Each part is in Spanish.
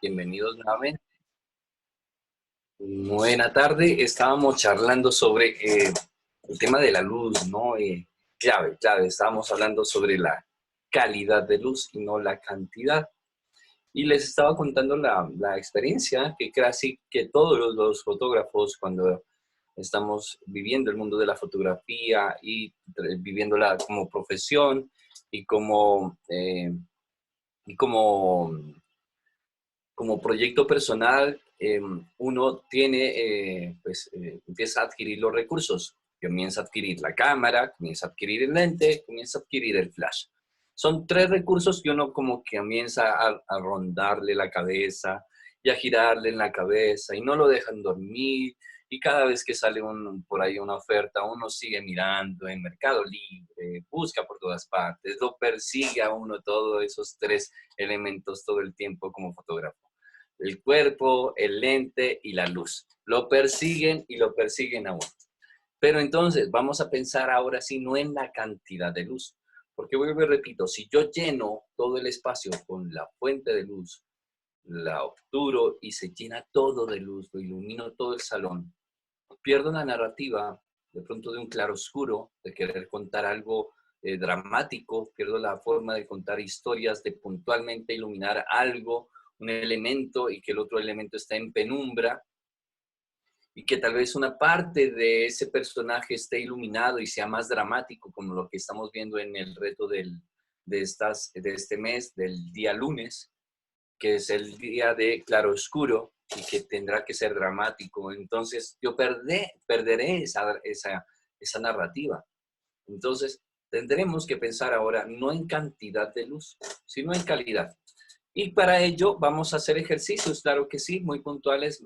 Bienvenidos nuevamente. Buena tarde. Estábamos charlando sobre el tema de la luz, ¿no? Clave. Estábamos hablando sobre la calidad de luz y no la cantidad. Y les estaba contando la experiencia que casi que todos los fotógrafos, cuando estamos viviendo el mundo de la fotografía y viviéndola como profesión y y como como proyecto personal, uno tiene, empieza a adquirir los recursos. Comienza a adquirir la cámara, comienza a adquirir el lente, comienza a adquirir el flash. Son tres recursos que uno como que comienza a rondarle la cabeza y a girarle en la cabeza y no lo dejan dormir. Y cada vez que sale por ahí una oferta, uno sigue mirando en Mercado Libre, busca por todas partes, lo persigue a uno todos esos tres elementos todo el tiempo como fotógrafo. El cuerpo, el lente y la luz. Lo persiguen y lo persiguen a uno. Pero entonces vamos a pensar ahora sí no en la cantidad de luz. Porque vuelvo y repito, si yo lleno todo el espacio con la fuente de luz, la obturo y se llena todo de luz, lo ilumino todo el salón, pierdo la narrativa de pronto de un claroscuro, de querer contar algo dramático, pierdo la forma de contar historias, de puntualmente iluminar algo, un elemento y que el otro elemento está en penumbra y que tal vez una parte de ese personaje esté iluminado y sea más dramático, como lo que estamos viendo en el reto de este mes, del día lunes, que es el día de claroscuro y que tendrá que ser dramático. Entonces yo perderé esa narrativa. Entonces tendremos que pensar ahora no en cantidad de luz, sino en calidad. Y para ello vamos a hacer ejercicios, claro que sí, muy puntuales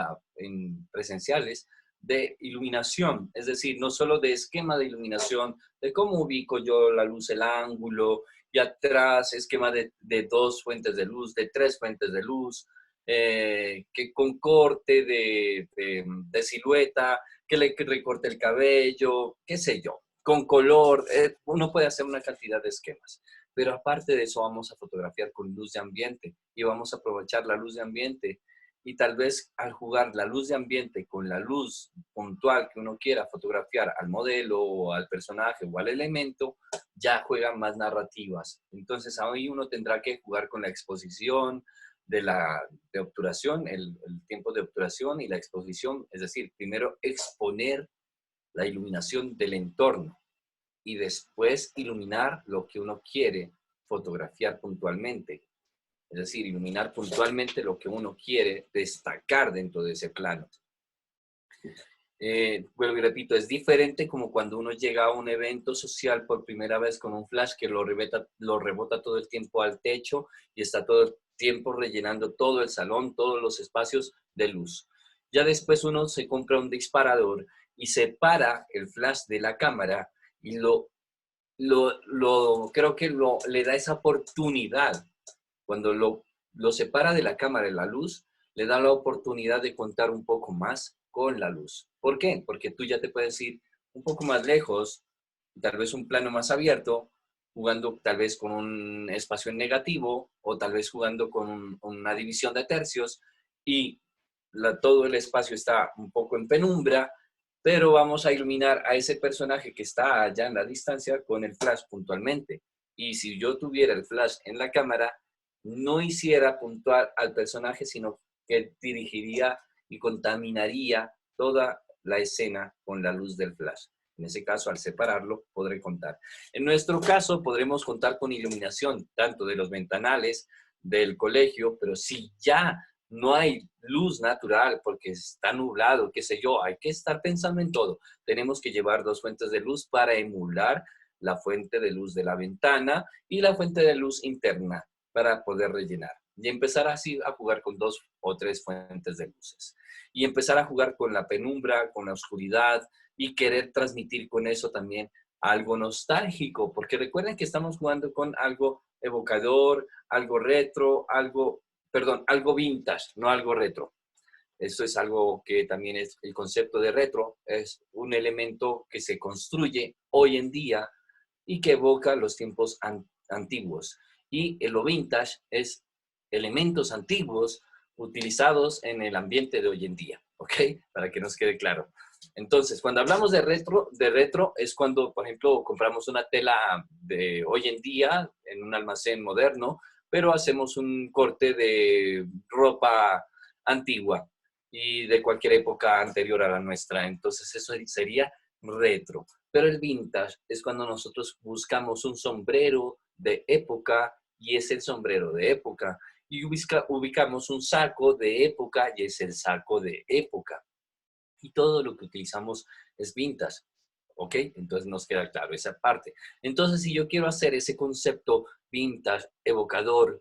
en presenciales de iluminación, es decir, no solo de esquema de iluminación, de cómo ubico yo la luz, el ángulo, y atrás esquema de dos fuentes de luz, de tres fuentes de luz, que con corte de silueta, que recorte el cabello, qué sé yo, con color, uno puede hacer una cantidad de esquemas. Pero aparte de eso vamos a fotografiar con luz de ambiente y vamos a aprovechar la luz de ambiente y tal vez al jugar la luz de ambiente con la luz puntual que uno quiera fotografiar al modelo o al personaje o al elemento, ya juegan más narrativas. Entonces ahí uno tendrá que jugar con la exposición de obturación, el tiempo de obturación y la exposición, es decir, primero exponer la iluminación del entorno y después iluminar lo que uno quiere fotografiar puntualmente. Es decir, iluminar puntualmente lo que uno quiere destacar dentro de ese plano. Vuelvo y repito, es diferente como cuando uno llega a un evento social por primera vez con un flash que lo rebota todo el tiempo al techo y está todo el tiempo rellenando todo el salón, todos los espacios de luz. Ya después uno se compra un disparador y separa el flash de la cámara y creo que le da esa oportunidad. Cuando lo separa de la cámara y la luz, le da la oportunidad de contar un poco más con la luz. ¿Por qué? Porque tú ya te puedes ir un poco más lejos, tal vez un plano más abierto, jugando tal vez con un espacio en negativo o tal vez jugando con una división de tercios y todo el espacio está un poco en penumbra, pero vamos a iluminar a ese personaje que está allá en la distancia con el flash puntualmente. Y si yo tuviera el flash en la cámara, no hiciera puntual al personaje, sino que dirigiría y contaminaría toda la escena con la luz del flash. En ese caso, al separarlo, podré contar. En nuestro caso, podremos contar con iluminación, tanto de los ventanales del colegio, pero si ya no hay luz natural porque está nublado, qué sé yo, hay que estar pensando en todo. Tenemos que llevar dos fuentes de luz para emular la fuente de luz de la ventana y la fuente de luz interna para poder rellenar. Y empezar así a jugar con dos o tres fuentes de luces. Y empezar a jugar con la penumbra, con la oscuridad y querer transmitir con eso también algo nostálgico, porque recuerden que estamos jugando con algo evocador, algo retro, algo vintage, no algo retro. Esto es algo que también es el concepto de retro, es un elemento que se construye hoy en día y que evoca los tiempos antiguos. Y lo vintage es elementos antiguos utilizados en el ambiente de hoy en día, ¿ok? Para que nos quede claro. Entonces, cuando hablamos de retro es cuando, por ejemplo, compramos una tela de hoy en día en un almacén moderno, pero hacemos un corte de ropa antigua y de cualquier época anterior a la nuestra. Entonces, eso sería retro. Pero el vintage es cuando nosotros buscamos un sombrero de época y es el sombrero de época. Y ubicamos un saco de época y es el saco de época. Y todo lo que utilizamos es vintage. ¿Ok? Entonces nos queda claro esa parte. Entonces, si yo quiero hacer ese concepto vintage, evocador,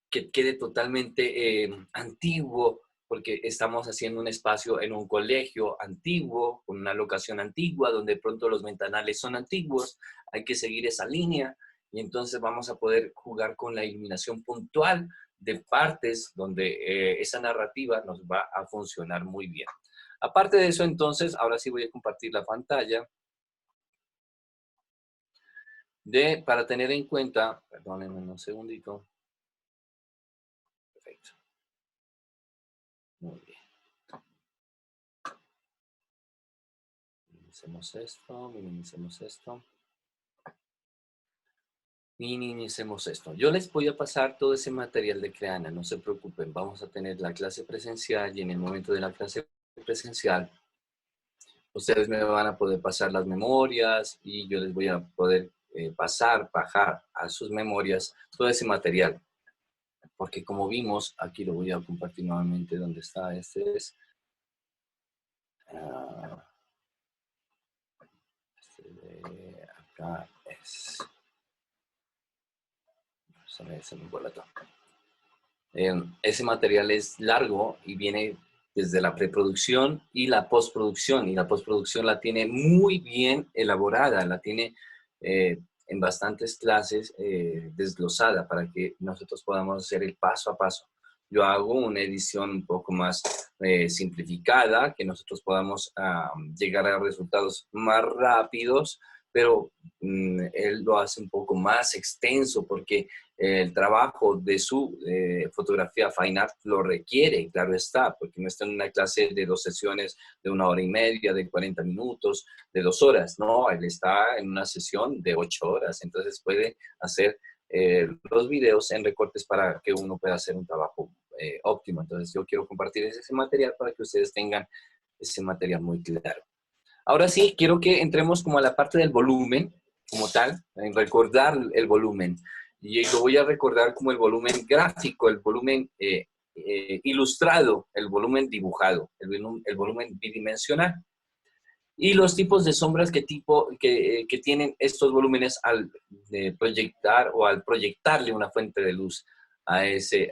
que quede totalmente antiguo, porque estamos haciendo un espacio en un colegio antiguo, con una locación antigua, donde de pronto los ventanales son antiguos, hay que seguir esa línea y entonces vamos a poder jugar con la iluminación puntual de partes donde esa narrativa nos va a funcionar muy bien. Aparte de eso, entonces, ahora sí voy a compartir la pantalla para tener en cuenta, perdónenme un segundito. Perfecto. Muy bien. Minimicemos esto, minimicemos esto. Minimicemos esto. Yo les voy a pasar todo ese material de Creana, no se preocupen. Vamos a tener la clase presencial y en el momento de la clase presencial, ustedes me van a poder pasar las memorias y yo les voy a poder bajar a sus memorias todo ese material. Porque como vimos, aquí lo voy a compartir nuevamente donde está. Este es... este de acá es... Se me fue la toma. Ese material es largo y viene desde la preproducción y la postproducción. Y la postproducción la tiene muy bien elaborada, la tiene en bastantes clases desglosada para que nosotros podamos hacer el paso a paso. Yo hago una edición un poco más simplificada, que nosotros podamos llegar a resultados más rápidos, pero él lo hace un poco más extenso porque el trabajo de su fotografía fine art lo requiere, claro está, porque no está en una clase de 2 sesiones de 1 hora y media, de 40 minutos, de 2 horas, no, él está en una sesión de 8 horas, entonces puede hacer los videos en recortes para que uno pueda hacer un trabajo óptimo. Entonces yo quiero compartir ese material para que ustedes tengan ese material muy claro. Ahora sí, quiero que entremos como a la parte del volumen, como tal, en recordar el volumen. Y lo voy a recordar como el volumen gráfico, el volumen ilustrado, el volumen dibujado, el volumen bidimensional. Y los tipos de sombras que tienen estos volúmenes al proyectar o al proyectarle una fuente de luz a ese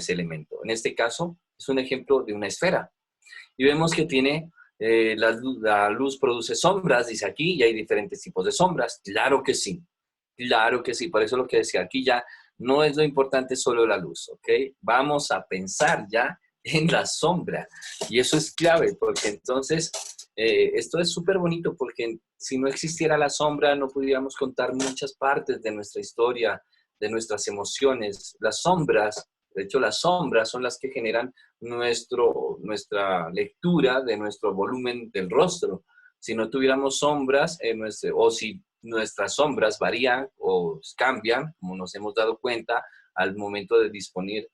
elemento. En este caso, es un ejemplo de una esfera. Y vemos que tiene la luz produce sombras, dice aquí, y hay diferentes tipos de sombras. Claro que sí, claro que sí. Por eso lo que decía aquí ya no es lo importante solo la luz, ¿ok? Vamos a pensar ya en la sombra. Y eso es clave, porque entonces esto es súper bonito, porque si no existiera la sombra no pudiéramos contar muchas partes de nuestra historia, de nuestras emociones. Las sombras, de hecho las sombras son las que generan nuestra lectura de nuestro volumen del rostro. Si no tuviéramos sombras, o si nuestras sombras varían o cambian, como nos hemos dado cuenta al momento de disponer,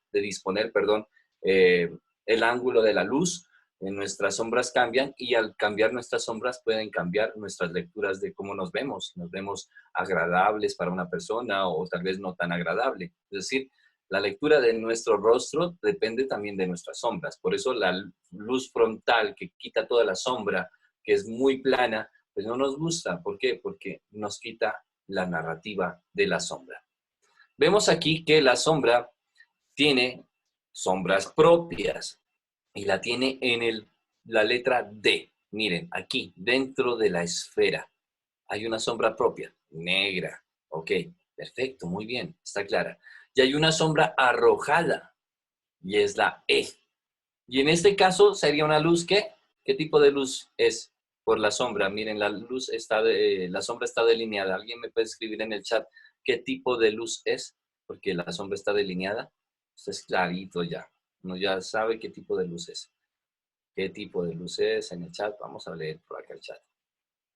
el ángulo de la luz, nuestras sombras cambian y al cambiar nuestras sombras pueden cambiar nuestras lecturas de cómo nos vemos. Nos vemos agradables para una persona o tal vez no tan agradable. Es decir, la lectura de nuestro rostro depende también de nuestras sombras. Por eso la luz frontal que quita toda la sombra, que es muy plana, pues no nos gusta. ¿Por qué? Porque nos quita la narrativa de la sombra. Vemos aquí que la sombra tiene sombras propias y la tiene en la letra D. Miren, aquí, dentro de la esfera, hay una sombra propia, negra. Ok, perfecto, muy bien, está clara. Y hay una sombra arrojada, y es la E. Y en este caso sería una luz que, ¿qué tipo de luz es por la sombra? Miren, la sombra está delineada. ¿Alguien me puede escribir en el chat qué tipo de luz es? Porque la sombra está delineada. Esto es clarito ya. Uno ya sabe qué tipo de luz es. ¿Qué tipo de luz es en el chat? Vamos a leer por acá el chat.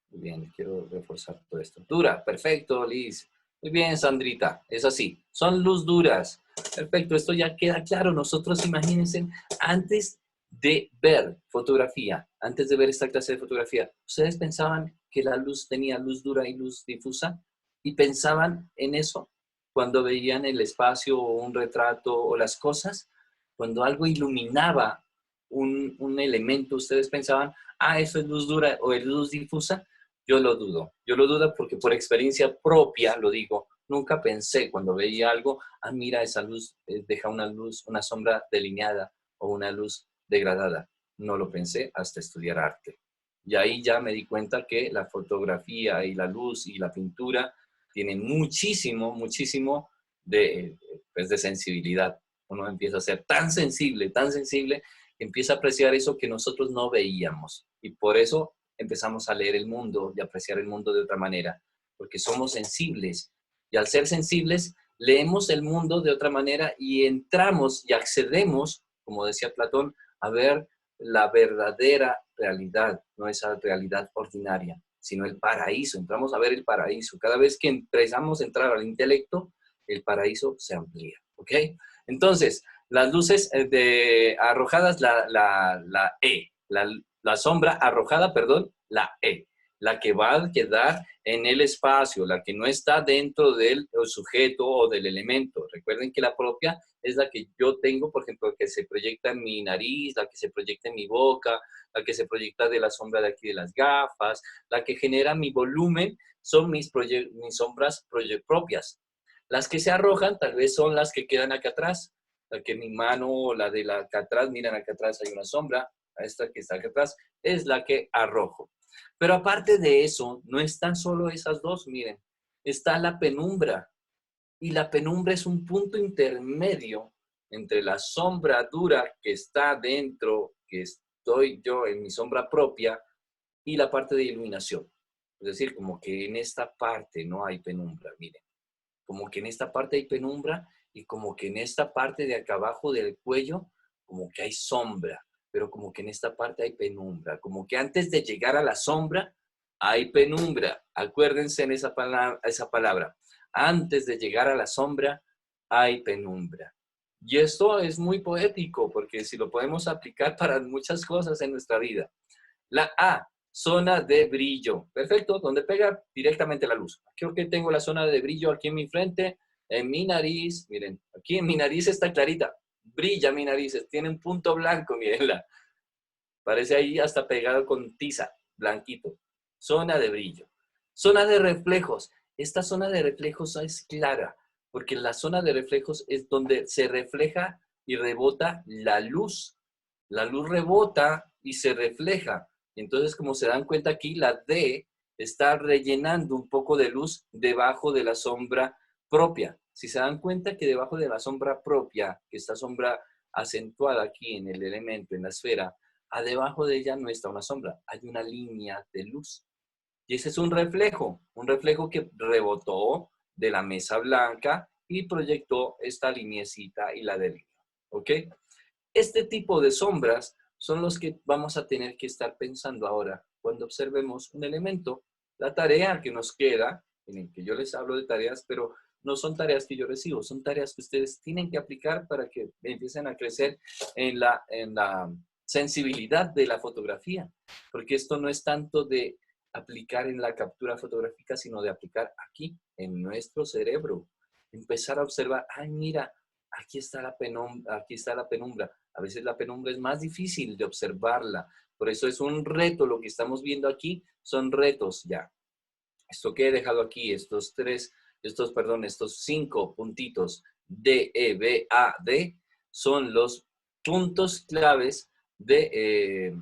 Muy bien, quiero reforzar todo esto. Dura, perfecto, Liz. Muy bien, Sandrita, es así. Son luz duras. Perfecto, esto ya queda claro. Nosotros, imagínense, antes de ver fotografía, antes de ver esta clase de fotografía, ¿ustedes pensaban que la luz tenía luz dura y luz difusa? ¿Y pensaban en eso cuando veían el espacio o un retrato o las cosas? Cuando algo iluminaba un elemento, ¿ustedes pensaban, ah, eso es luz dura o es luz difusa? Yo lo dudo. Yo lo dudo porque por experiencia propia, lo digo, nunca pensé cuando veía algo, ah, mira, esa luz deja una luz, una sombra delineada o una luz degradada. No lo pensé hasta estudiar arte. Y ahí ya me di cuenta que la fotografía y la luz y la pintura tienen muchísimo, muchísimo pues de sensibilidad. Uno empieza a ser tan sensible, que empieza a apreciar eso que nosotros no veíamos. Y por eso empezamos a leer el mundo y apreciar el mundo de otra manera, porque somos sensibles. Y al ser sensibles, leemos el mundo de otra manera y entramos y accedemos, como decía Platón, a ver la verdadera realidad, no esa realidad ordinaria, sino el paraíso. Entramos a ver el paraíso. Cada vez que empezamos a entrar al intelecto, el paraíso se amplía. ¿Ok? Entonces, las luces arrojadas, la E, la sombra arrojada, perdón, la E, la que va a quedar en el espacio, la que no está dentro del sujeto o del elemento. Recuerden que la propia es la que yo tengo, por ejemplo, que se proyecta en mi nariz, la que se proyecta en mi boca, la que se proyecta de la sombra de aquí de las gafas, la que genera mi volumen, son mis sombras propias. Las que se arrojan tal vez son las que quedan acá atrás, la que mi mano o la de la acá atrás, miren acá atrás hay una sombra, a esta que está acá atrás, es la que arrojo. Pero aparte de eso, no están solo esas dos, miren, está la penumbra. Y la penumbra es un punto intermedio entre la sombra dura que está dentro, que estoy yo en mi sombra propia, y la parte de iluminación. Es decir, como que en esta parte no hay penumbra, miren. Como que en esta parte hay penumbra y como que en esta parte de acá abajo del cuello, como que hay sombra, pero como que en esta parte hay penumbra, como que antes de llegar a la sombra hay penumbra. Acuérdense en esa palabra. Antes de llegar a la sombra hay penumbra. Y esto es muy poético porque si lo podemos aplicar para muchas cosas en nuestra vida. La A, zona de brillo. Perfecto, donde pega directamente la luz. Creo que tengo la zona de brillo aquí en mi frente, en mi nariz. Miren, aquí en mi nariz está clarita. Brilla mi nariz, tiene un punto blanco, mírenla. Parece ahí hasta pegado con tiza, blanquito. Zona de brillo. Zona de reflejos. Esta zona de reflejos es clara, porque la zona de reflejos es donde se refleja y rebota la luz. La luz rebota y se refleja. Entonces, como se dan cuenta aquí, la D está rellenando un poco de luz debajo de la sombra propia. Si se dan cuenta que debajo de la sombra propia, que esta sombra acentuada aquí en el elemento, en la esfera, debajo de ella no está una sombra, hay una línea de luz. Y ese es un reflejo que rebotó de la mesa blanca y proyectó esta lineecita y la delineó. ¿Ok? Este tipo de sombras son los que vamos a tener que estar pensando ahora cuando observemos un elemento. La tarea que nos queda, en que yo les hablo de tareas, pero no son tareas que yo recibo, son tareas que ustedes tienen que aplicar para que empiecen a crecer en la sensibilidad de la fotografía, porque esto no es tanto de aplicar en la captura fotográfica, sino de aplicar aquí, en nuestro cerebro. Empezar a observar, ay, mira, aquí está la penumbra, aquí está la penumbra. A veces la penumbra es más difícil de observarla. Por eso es un reto. Lo que estamos viendo aquí son retos ya. Esto que he dejado aquí, estos cinco puntitos D, E, B, A, D, son los puntos claves de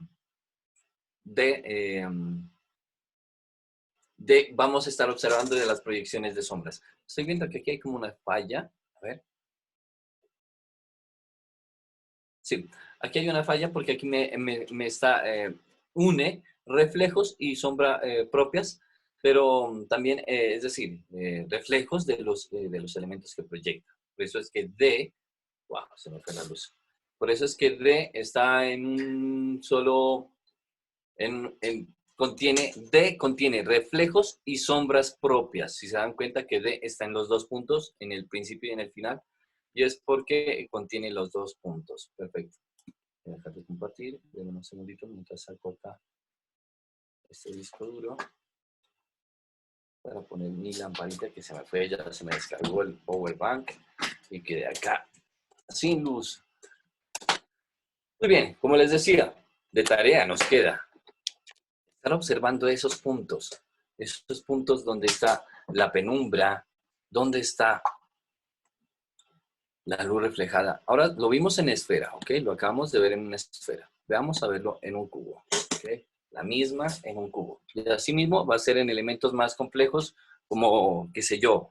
vamos a estar observando de las proyecciones de sombras. Estoy viendo que aquí hay como una falla. A ver. Sí, aquí hay una falla porque aquí me está, une reflejos y sombra propias, pero también, es decir, reflejos de los elementos que proyecta. Por eso es que D Wow, se me fue la luz. Por eso es que D está en un solo, D contiene reflejos y sombras propias. Si se dan cuenta que D está en los dos puntos, en el principio y en el final, y es porque contiene los dos puntos. Perfecto. Voy a dejar de compartir, denme un segundito mientras saco acá este disco duro para poner mi lamparita que se me fue, ya se me descargó el power bank y quedé acá sin luz. Muy bien, como les decía, de tarea nos queda estar observando esos puntos donde está la penumbra, donde está la luz reflejada. Ahora lo vimos en esfera, ¿ok? Lo acabamos de ver en una esfera. Veamos a verlo en un cubo, ¿ok? La misma en un cubo. Y así mismo va a ser en elementos más complejos como, qué sé yo,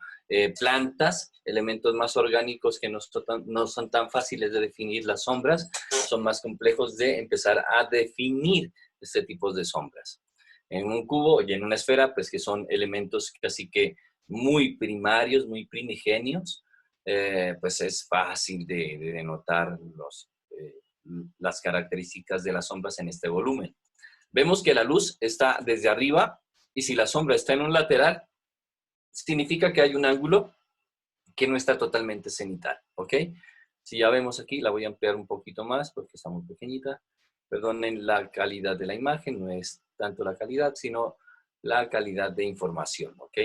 plantas, elementos más orgánicos que no son tan fáciles de definir las sombras, son más complejos de empezar a definir este tipo de sombras. En un cubo y en una esfera, pues que son elementos casi que muy primarios, muy primigenios, pues es fácil de denotar las características de las sombras en este volumen. Vemos que la luz está desde arriba y si la sombra está en un lateral, significa que hay un ángulo que no está totalmente cenital, ¿ok? Si ya vemos aquí, la voy a ampliar un poquito más porque está muy pequeñita. Perdonen la calidad de la imagen, no es tanto la calidad, sino la calidad de información, ¿ok?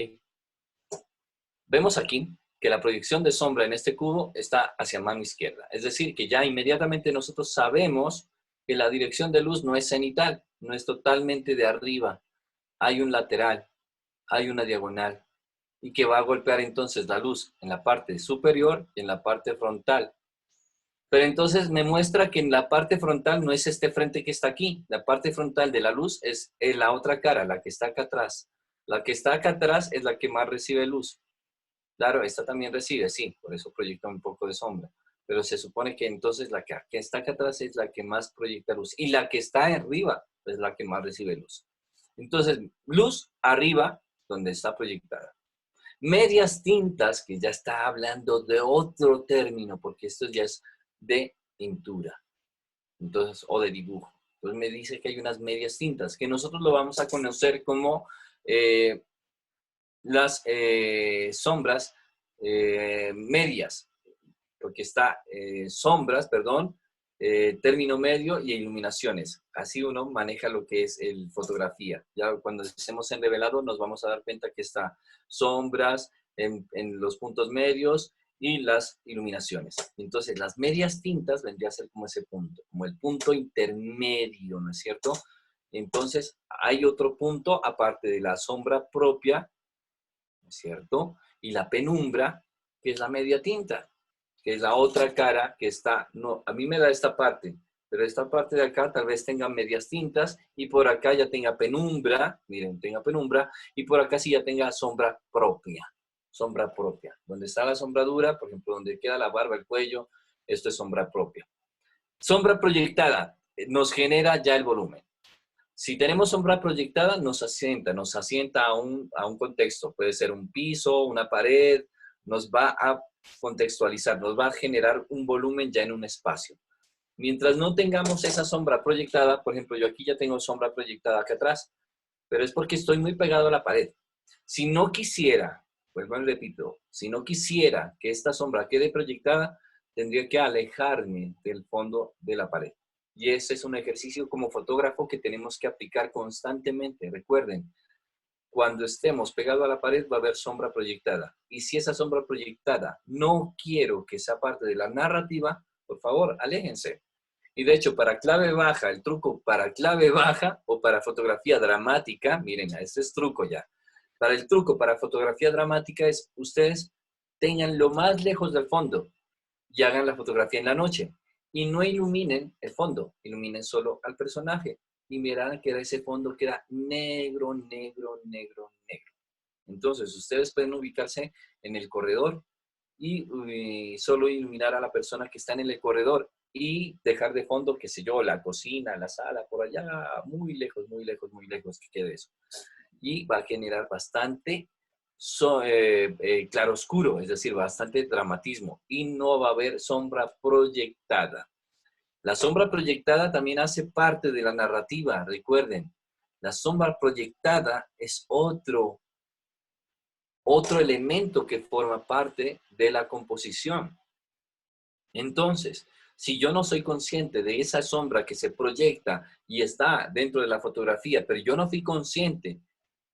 Vemos aquí que la proyección de sombra en este cubo está hacia mano izquierda. Es decir, que ya inmediatamente nosotros sabemos que la dirección de luz no es cenital, no es totalmente de arriba. Hay un lateral, hay una diagonal, y que va a golpear entonces la luz en la parte superior y en la parte frontal. Pero entonces me muestra que en la parte frontal no es este frente que está aquí. La parte frontal de la luz es la otra cara, la que está acá atrás. La que está acá atrás es la que más recibe luz. Claro, esta también recibe, sí, por eso proyecta un poco de sombra. Pero se supone que entonces la que está acá atrás es la que más proyecta luz. Y la que está arriba es la que más recibe luz. Entonces, luz arriba, donde está proyectada. Medias tintas, que ya está hablando de otro término, porque esto ya es de pintura, entonces, o de dibujo. Entonces me dice que hay unas medias tintas, que nosotros lo vamos a conocer como las sombras medias, porque está sombras, perdón, término medio y iluminaciones. Así uno maneja lo que es el fotografía. Ya cuando estemos en revelado nos vamos a dar cuenta que está sombras en los puntos medios y las iluminaciones. Entonces, las medias tintas vendría a ser como ese punto, como el punto intermedio, ¿no es cierto? Entonces, hay otro punto aparte de la sombra propia, ¿no es cierto? Y la penumbra, que es la media tinta, que es la otra cara que está, no, a mí me da esta parte, pero esta parte de acá tal vez tenga medias tintas y por acá ya tenga penumbra, miren, tenga penumbra, y por acá sí ya tenga sombra propia. Donde está la sombradura, por ejemplo, donde queda la barba, el cuello, esto es sombra propia. Sombra proyectada nos genera ya el volumen. Si tenemos sombra proyectada, nos asienta a un contexto. Puede ser un piso, una pared, nos va a contextualizar, nos va a generar un volumen ya en un espacio. Mientras no tengamos esa sombra proyectada, por ejemplo, yo aquí ya tengo sombra proyectada acá atrás, pero es porque estoy muy pegado a la pared. Si no quisiera, pues bueno, repito, si no quisiera que esta sombra quede proyectada, tendría que alejarme del fondo de la pared. Y ese es un ejercicio como fotógrafo que tenemos que aplicar constantemente. Recuerden, cuando estemos pegados a la pared va a haber sombra proyectada. Y si esa sombra proyectada no quiero que sea parte de la narrativa, por favor, aléjense. Y de hecho, para clave baja, el truco para clave baja o para fotografía dramática, miren, este es truco ya. Para el truco para fotografía dramática es ustedes tengan lo más lejos del fondo y hagan la fotografía en la noche. Y no iluminen el fondo, iluminen solo al personaje. Y verán que ese fondo queda negro, negro, negro, negro. Entonces, ustedes pueden ubicarse en el corredor y solo iluminar a la persona que está en el corredor y dejar de fondo, qué sé yo, la cocina, la sala, por allá, muy lejos, muy lejos, muy lejos que quede eso. Y va a generar bastante claroscuro, es decir, bastante dramatismo, y no va a haber sombra proyectada. La sombra proyectada también hace parte de la narrativa, recuerden. La sombra proyectada es otro elemento que forma parte de la composición. Entonces, si yo no soy consciente de esa sombra que se proyecta y está dentro de la fotografía, pero yo no fui consciente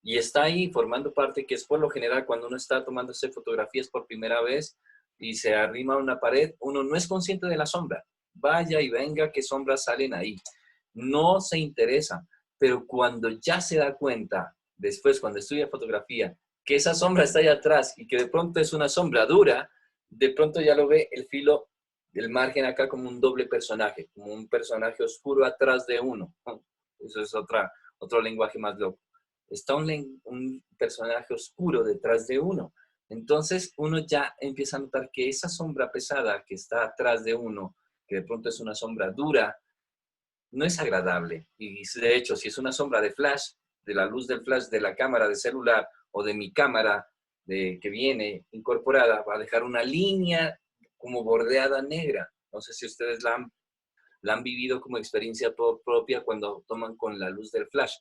y está ahí formando parte, que es por lo general cuando uno está tomándose fotografías por primera vez y se arrima a una pared, uno no es consciente de la sombra. Vaya y venga qué sombras salen ahí. No se interesa, pero cuando ya se da cuenta, después cuando estudia fotografía, que esa sombra está ahí atrás y que de pronto es una sombra dura, de pronto ya lo ve el filo del margen acá como un doble personaje, como un personaje oscuro atrás de uno. Eso es otro lenguaje más loco. Está un personaje oscuro detrás de uno. Entonces uno ya empieza a notar que esa sombra pesada que está atrás de uno, que de pronto es una sombra dura, no es agradable. Y de hecho, si es una sombra de flash, de la luz del flash de la cámara de celular o de mi cámara que viene incorporada, va a dejar una línea como bordeada negra. No sé si ustedes la han vivido como experiencia propia cuando toman con la luz del flash.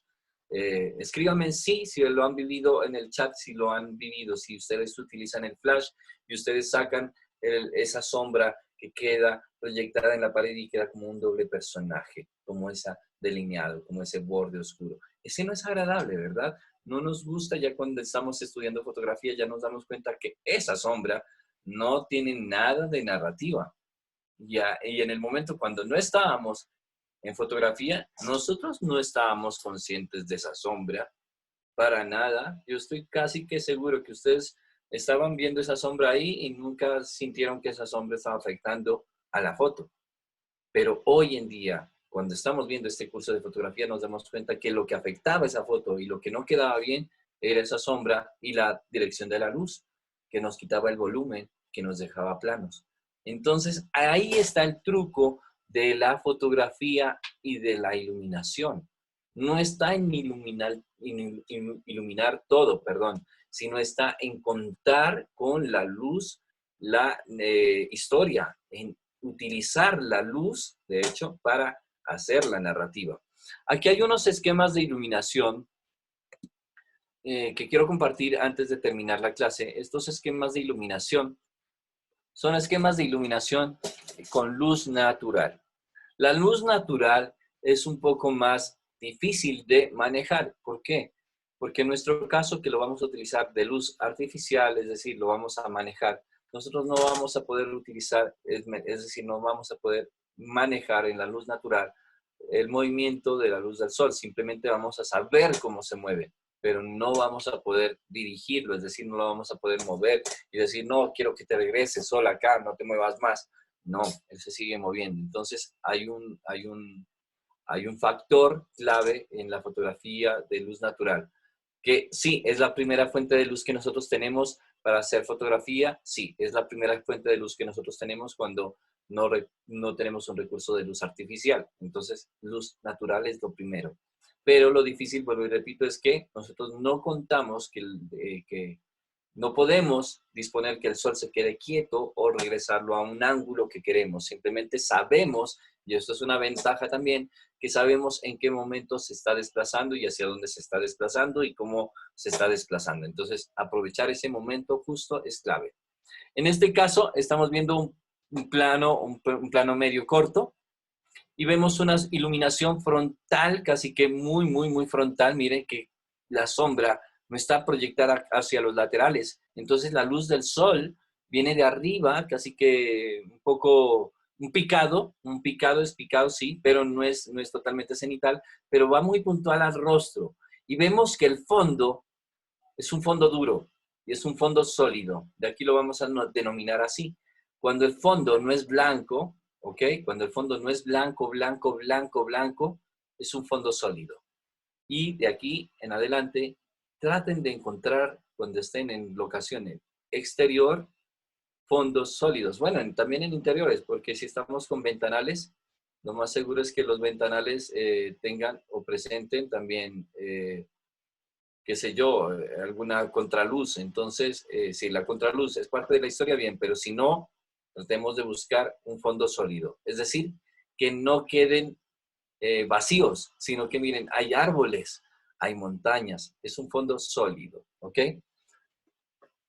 Escríbanme sí, si lo han vivido en el chat, si lo han vivido, si ustedes utilizan el flash y ustedes sacan esa sombra que queda proyectada en la pared y queda como un doble personaje, como esa delineado, como ese borde oscuro. Ese no es agradable, ¿verdad? No nos gusta. Ya cuando estamos estudiando fotografía ya nos damos cuenta que esa sombra no tiene nada de narrativa. Ya, y en el momento cuando no estábamos en fotografía, nosotros no estábamos conscientes de esa sombra para nada. Yo estoy casi que seguro que ustedes estaban viendo esa sombra ahí y nunca sintieron que esa sombra estaba afectando a la foto. Pero hoy en día, cuando estamos viendo este curso de fotografía, nos damos cuenta que lo que afectaba esa foto y lo que no quedaba bien era esa sombra y la dirección de la luz, que nos quitaba el volumen, que nos dejaba planos. Entonces, ahí está el truco de la fotografía y de la iluminación. No está en iluminar todo, perdón, sino está en contar con la luz, la historia, en utilizar la luz, de hecho, para hacer la narrativa. Aquí hay unos esquemas de iluminación que quiero compartir antes de terminar la clase. Estos esquemas de iluminación son esquemas de iluminación con luz natural. La luz natural es un poco más difícil de manejar. ¿Por qué? Porque en nuestro caso, que lo vamos a utilizar de luz artificial, es decir, lo vamos a manejar, nosotros no vamos a poder utilizar, es decir, no vamos a poder manejar en la luz natural el movimiento de la luz del sol. Simplemente vamos a saber cómo se mueve, pero no vamos a poder dirigirlo, es decir, no lo vamos a poder mover y decir, no, quiero que te regreses sol acá, no te muevas más. No, él se sigue moviendo. Entonces hay un factor clave en la fotografía de luz natural, que sí, es la primera fuente de luz que nosotros tenemos para hacer fotografía. Sí, es la primera fuente de luz que nosotros tenemos cuando no tenemos un recurso de luz artificial. Entonces, luz natural es lo primero. Pero lo difícil, vuelvo y repito, es que nosotros no contamos que no podemos disponer que el sol se quede quieto o regresarlo a un ángulo que queremos. Simplemente sabemos, y esto es una ventaja también, que sabemos en qué momento se está desplazando y hacia dónde se está desplazando y cómo se está desplazando. Entonces, aprovechar ese momento justo es clave. En este caso, estamos viendo un plano medio corto y vemos una iluminación frontal, casi que muy frontal. Miren que la sombra no está proyectada hacia los laterales. Entonces la luz del sol viene de arriba, casi que un picado es picado, sí, pero no es totalmente cenital, pero va muy puntual al rostro. Y vemos que el fondo es un fondo duro y es un fondo sólido. De aquí lo vamos a denominar así. Cuando el fondo no es blanco, ¿ok? Cuando el fondo no es blanco, es un fondo sólido. Y de aquí en adelante, traten de encontrar, cuando estén en locación exterior, fondos sólidos. Bueno, también en interiores, porque si estamos con ventanales, lo más seguro es que los ventanales tengan o presenten también qué sé yo, alguna contraluz. Entonces, si la contraluz es parte de la historia, bien, pero si no, tratemos de buscar un fondo sólido. Es decir, que no queden vacíos, sino que miren, hay árboles, hay montañas, es un fondo sólido, ¿ok?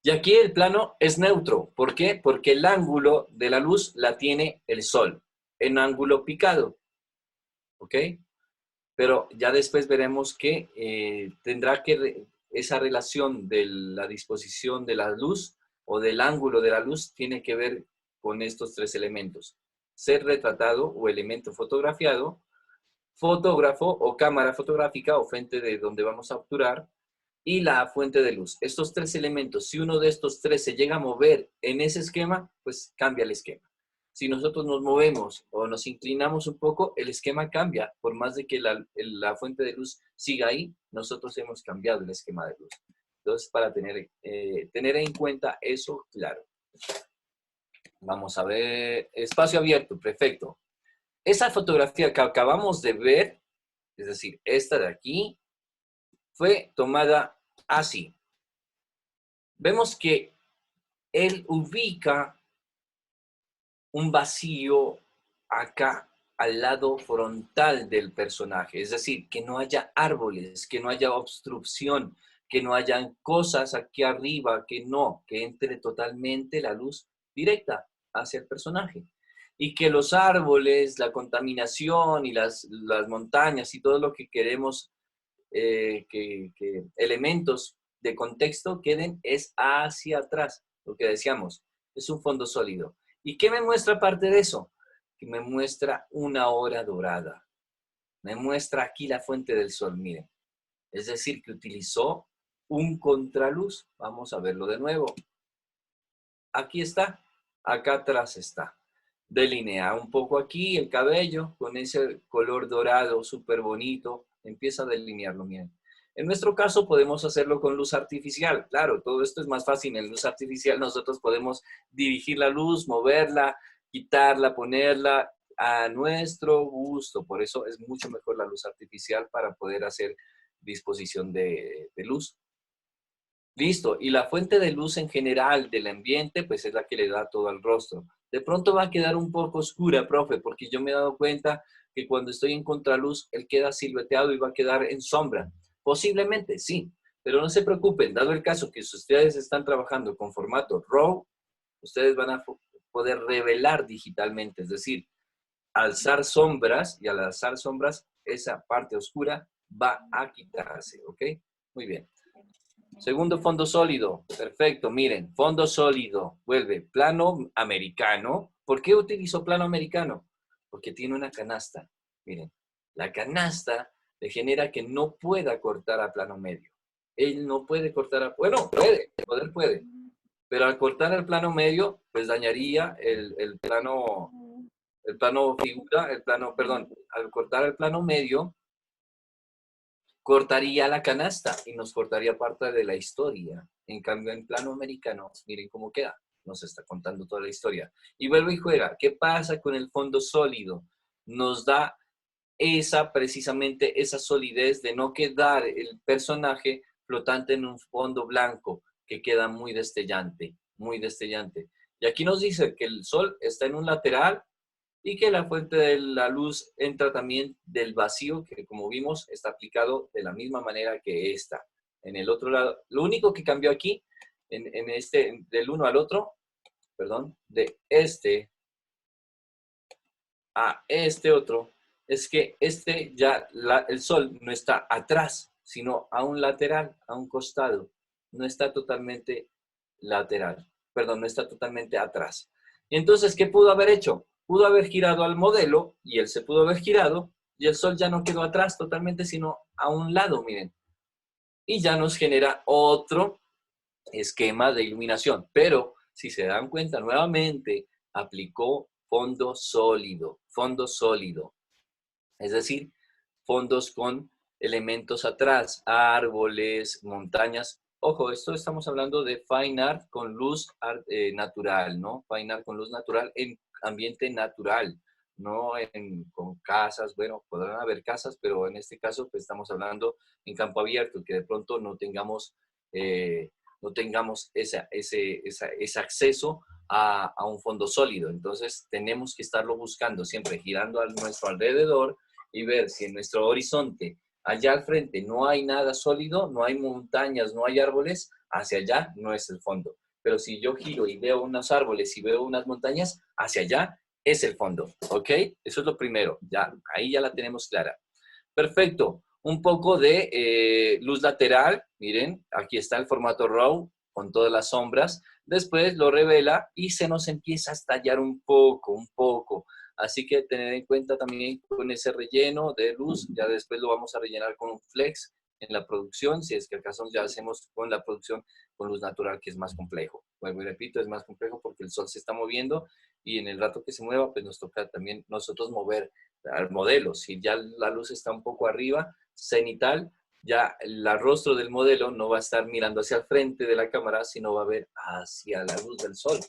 Y aquí el plano es neutro. ¿Por qué? Porque el ángulo de la luz la tiene el sol, en ángulo picado, ¿ok? Pero ya después veremos que tendrá que, esa relación de la disposición de la luz o del ángulo de la luz tiene que ver con estos tres elementos. Ser retratado o elemento fotografiado, fotógrafo o cámara fotográfica o fuente de donde vamos a obturar, y la fuente de luz. Estos tres elementos, si uno de estos tres se llega a mover en ese esquema, pues cambia el esquema. Si nosotros nos movemos o nos inclinamos un poco, el esquema cambia. Por más de que la fuente de luz siga ahí, nosotros hemos cambiado el esquema de luz. Entonces, para tener en cuenta eso, claro. Vamos a ver, espacio abierto, perfecto. Esa fotografía que acabamos de ver, es decir, esta de aquí, fue tomada así. Vemos que él ubica un vacío acá al lado frontal del personaje, es decir, que no haya árboles, que no haya obstrucción, que no hayan cosas aquí arriba, que entre totalmente la luz directa hacia el personaje. Y que los árboles, la contaminación y las montañas y todo lo que queremos, que elementos de contexto queden es hacia atrás, lo que decíamos, es un fondo sólido. ¿Y qué me muestra aparte de eso? Que me muestra una hora dorada. Me muestra aquí la fuente del sol, miren. Es decir, que utilizó un contraluz. Vamos a verlo de nuevo. Aquí está, acá atrás está. Delinea un poco aquí el cabello con ese color dorado súper bonito. Empieza a delinearlo, miren. En nuestro caso podemos hacerlo con luz artificial. Claro, todo esto es más fácil. En luz artificial nosotros podemos dirigir la luz, moverla, quitarla, ponerla a nuestro gusto. Por eso es mucho mejor la luz artificial para poder hacer disposición de luz. Listo. Y la fuente de luz en general del ambiente, pues es la que le da todo al rostro. De pronto va a quedar un poco oscura, profe, porque yo me he dado cuenta que cuando estoy en contraluz, él queda silueteado y va a quedar en sombra. Posiblemente, sí. Pero no se preocupen, dado el caso que si ustedes están trabajando con formato RAW, ustedes van a poder revelar digitalmente, es decir, alzar sombras, y al alzar sombras, esa parte oscura va a quitarse, ¿ok? Muy bien. Segundo, fondo sólido. Perfecto, miren, fondo sólido. Vuelve, plano americano. ¿Por qué utilizo plano americano? Porque tiene una canasta. Miren, la canasta le genera que no pueda cortar a plano medio. Él no puede cortar a... Bueno, puede, poder puede. Pero al cortar el plano medio, pues dañaría el plano figura, el plano, perdón, al cortar el plano medio, cortaría la canasta y nos cortaría parte de la historia. En cambio, en plano americano, miren cómo queda. Nos está contando toda la historia. Y vuelve y juega. ¿Qué pasa con el fondo sólido? Nos da precisamente esa solidez de no quedar el personaje flotante en un fondo blanco que queda muy destellante, muy destellante. Y aquí nos dice que el sol está en un lateral y que la fuente de la luz entra también del vacío, que como vimos está aplicado de la misma manera que esta. En el otro lado, lo único que cambió aquí, en este, del uno al otro, perdón, de este a este otro, es que el sol no está atrás, sino a un lateral, a un costado. No está totalmente lateral, perdón, no está totalmente atrás. Y entonces, ¿qué pudo haber hecho? Pudo haber girado al modelo y él se pudo haber girado y el sol ya no quedó atrás totalmente, sino a un lado, miren. Y ya nos genera otro esquema de iluminación. Pero, si se dan cuenta, nuevamente aplicó fondo sólido, fondo sólido. Es decir, fondos con elementos atrás, árboles, montañas. Ojo, esto estamos hablando de fine art con luz natural, ¿no? Fine art con luz natural en ambiente natural. no con casas. Bueno, podrán haber casas, pero en este caso pues, estamos hablando en campo abierto, que de pronto no tengamos ese acceso a un fondo sólido. Entonces tenemos que estarlo buscando siempre, girando a nuestro alrededor y ver si en nuestro horizonte, allá al frente, no hay nada sólido, no hay montañas, no hay árboles, hacia allá no es el fondo. Pero si yo giro y veo unos árboles y veo unas montañas, hacia allá es el fondo, ¿ok? Eso es lo primero, ya, ahí ya la tenemos clara. Perfecto, un poco de luz lateral, miren, aquí está el formato RAW con todas las sombras, después lo revela y se nos empieza a estallar un poco, un poco. Así que tener en cuenta también con ese relleno de luz, ya después lo vamos a rellenar con un flex en la producción, si es que acaso ya hacemos con la producción con luz natural, que es más complejo. Bueno, y repito, es más complejo porque el sol se está moviendo y en el rato que se mueva, pues nos toca también nosotros mover al modelo. Si ya la luz está un poco arriba, cenital, ya el rostro del modelo no va a estar mirando hacia el frente de la cámara, sino va a ver hacia la luz del sol.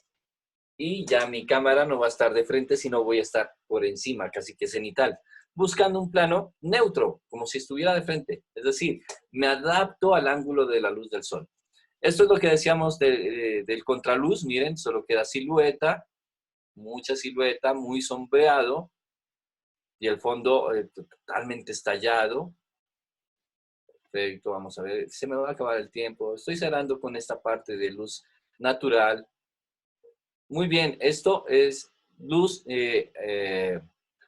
Y ya mi cámara no va a estar de frente, sino voy a estar por encima, casi que cenital, buscando un plano neutro, como si estuviera de frente. Es decir, me adapto al ángulo de la luz del sol. Esto es lo que decíamos del contraluz. Miren, solo queda silueta, mucha silueta, muy sombreado, y el fondo totalmente estallado. Perfecto, vamos a ver, se me va a acabar el tiempo. Estoy cerrando con esta parte de luz natural. Muy bien, esto es luz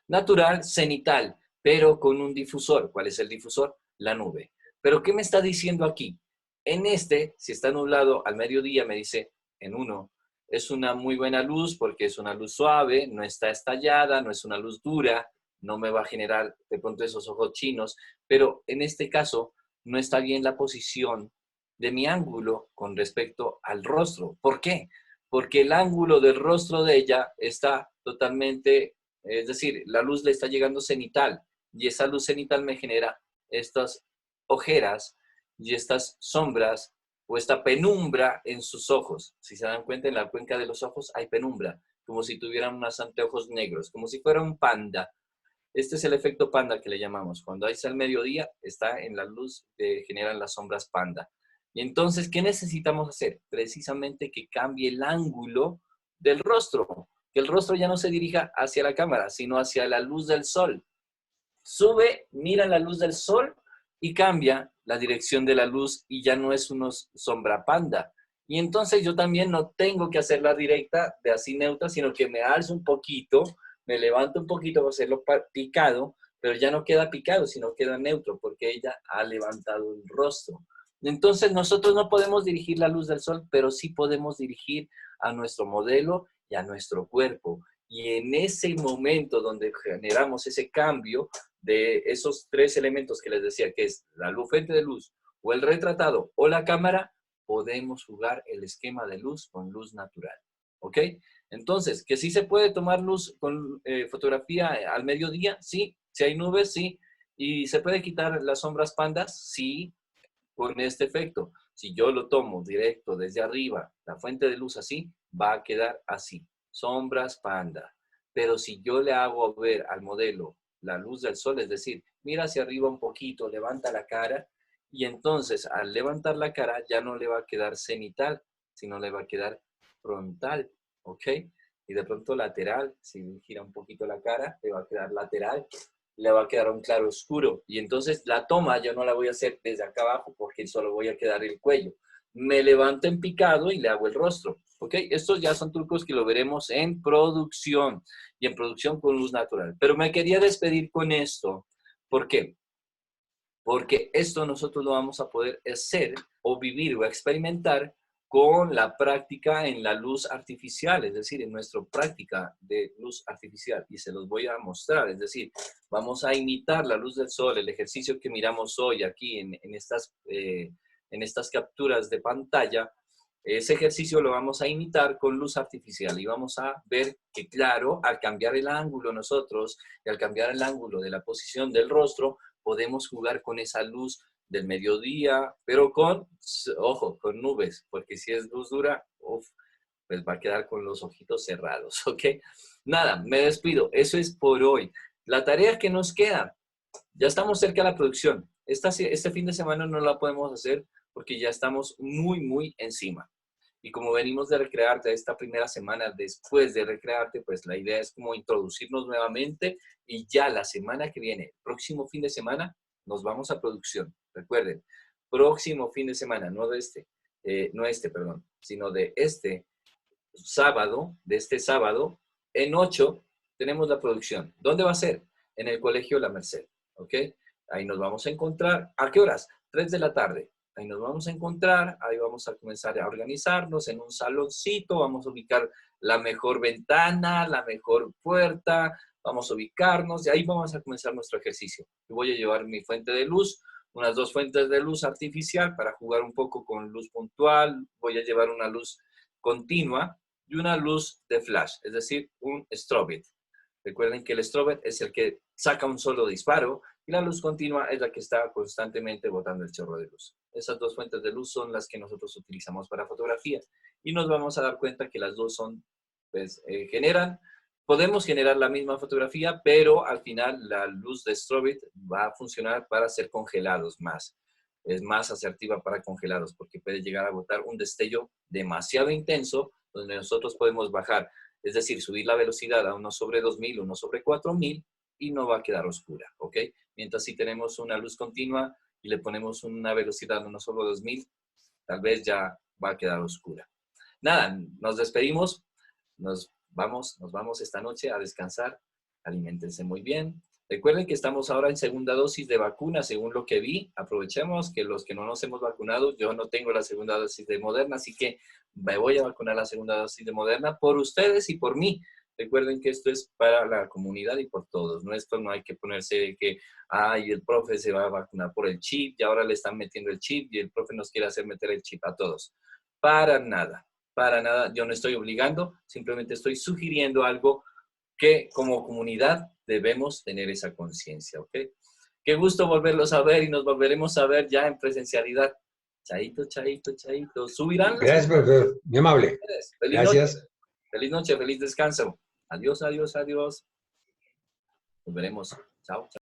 natural cenital, pero con un difusor. ¿Cuál es el difusor? La nube. Pero ¿qué me está diciendo aquí? En este, si está nublado al mediodía, me dice en uno, es una muy buena luz porque es una luz suave, no está estallada, no es una luz dura, no me va a generar de pronto esos ojos chinos, pero en este caso no está bien la posición de mi ángulo con respecto al rostro. ¿Por qué? Porque el ángulo del rostro de ella está totalmente, es decir, la luz le está llegando cenital y esa luz cenital me genera estas ojeras y estas sombras o esta penumbra en sus ojos. Si se dan cuenta, en la cuenca de los ojos hay penumbra, como si tuvieran unos anteojos negros, como si fuera un panda. Este es el efecto panda que le llamamos. Cuando hay al mediodía, está en la luz que generan las sombras panda. Y entonces, ¿qué necesitamos hacer? Precisamente que cambie el ángulo del rostro. Que el rostro ya no se dirija hacia la cámara, sino hacia la luz del sol. Sube, mira la luz del sol y cambia la dirección de la luz y ya no es unos sombra panda. Y entonces yo también no tengo que hacerla directa de así neutra, sino que me alzo un poquito, me levanto un poquito para hacerlo picado, pero ya no queda picado, sino queda neutro, porque ella ha levantado el rostro. Entonces nosotros no podemos dirigir la luz del sol, pero sí podemos dirigir a nuestro modelo y a nuestro cuerpo. Y en ese momento donde generamos ese cambio de esos tres elementos que les decía, que es la luz, fuente de luz, o el retratado, o la cámara, podemos jugar el esquema de luz con luz natural. ¿Ok? Entonces, que sí se puede tomar luz con fotografía al mediodía, sí. Si hay nubes, sí. Y se puede quitar las sombras pandas, sí, con este efecto. Si yo lo tomo directo desde arriba, la fuente de luz así, va a quedar así, sombras panda. Pero si yo le hago ver al modelo la luz del sol, es decir, mira hacia arriba un poquito, levanta la cara, y entonces al levantar la cara ya no le va a quedar cenital, sino le va a quedar frontal, ¿ok? Y de pronto lateral, si gira un poquito la cara, le va a quedar lateral, le va a quedar un claro oscuro. Y entonces la toma yo no la voy a hacer desde acá abajo porque solo voy a quedar el cuello. Me levanto en picado y le hago el rostro. ¿Ok? Estos ya son trucos que lo veremos en producción y en producción con luz natural. Pero me quería despedir con esto. ¿Por qué? Porque esto nosotros lo vamos a poder hacer o vivir o experimentar con la práctica en la luz artificial, es decir, en nuestra práctica de luz artificial. Y se los voy a mostrar, es decir, vamos a imitar la luz del sol, el ejercicio que miramos hoy aquí en estas capturas de pantalla. Ese ejercicio lo vamos a imitar con luz artificial y vamos a ver que, claro, al cambiar el ángulo nosotros y al cambiar el ángulo de la posición del rostro, podemos jugar con esa luz del mediodía, pero con, ojo, con nubes, porque si es luz dura, uf, pues va a quedar con los ojitos cerrados, ¿ok? Nada, me despido. Eso es por hoy. La tarea que nos queda, ya estamos cerca de la producción. Este fin de semana no la podemos hacer porque ya estamos muy, muy encima. Y como venimos de Recrearte esta primera semana después de Recrearte, pues la idea es como introducirnos nuevamente y ya la semana que viene, próximo fin de semana, nos vamos a producción. Recuerden, próximo fin de semana, perdón, sino de este sábado, en 8 tenemos la producción. ¿Dónde va a ser? En el Colegio La Merced, ¿ok? Ahí nos vamos a encontrar. ¿A qué horas? 3 de la tarde. Ahí nos vamos a encontrar, ahí vamos a comenzar a organizarnos en un saloncito, vamos a ubicar la mejor ventana, la mejor puerta, vamos a ubicarnos y ahí vamos a comenzar nuestro ejercicio. Yo voy a llevar mi fuente de luz, unas 2 fuentes de luz artificial para jugar un poco con luz puntual, voy a llevar una luz continua y una luz de flash, es decir, un strobit. Recuerden que el strobit es el que saca un solo disparo y la luz continua es la que está constantemente botando el chorro de luz. Esas 2 fuentes de luz son las que nosotros utilizamos para fotografía y nos vamos a dar cuenta que las dos son, pues, podemos generar la misma fotografía, pero al final la luz de strobit va a funcionar para hacer congelados más. Es más asertiva para congelados porque puede llegar a botar un destello demasiado intenso donde nosotros podemos bajar, es decir, subir la velocidad a 1/2000, 1/4000 y no va a quedar oscura, ¿ok? Mientras si tenemos una luz continua y le ponemos una velocidad de 1/2000, tal vez ya va a quedar oscura. Nada, nos despedimos, nos vamos esta noche a descansar, aliméntense muy bien. Recuerden que estamos ahora en segunda dosis de vacuna, según lo que vi. Aprovechemos que los que no nos hemos vacunado, yo no tengo la segunda dosis de Moderna, así que me voy a vacunar la segunda dosis de Moderna por ustedes y por mí. Recuerden que esto es para la comunidad y por todos. Esto no hay que ponerse que, ay, el profe se va a vacunar por el chip y ahora le están metiendo el chip y el profe nos quiere hacer meter el chip a todos. Para nada, para nada. Yo no estoy obligando, simplemente estoy sugiriendo algo que como comunidad debemos tener esa conciencia, ¿ok? Qué gusto volverlos a ver y nos volveremos a ver ya en presencialidad. Chaito, chaito, chaito. Subirán las Gracias, profesor. Muy amable. redes. Gracias. Feliz noche, feliz descanso. Adiós, adiós, adiós. Nos veremos. Chao.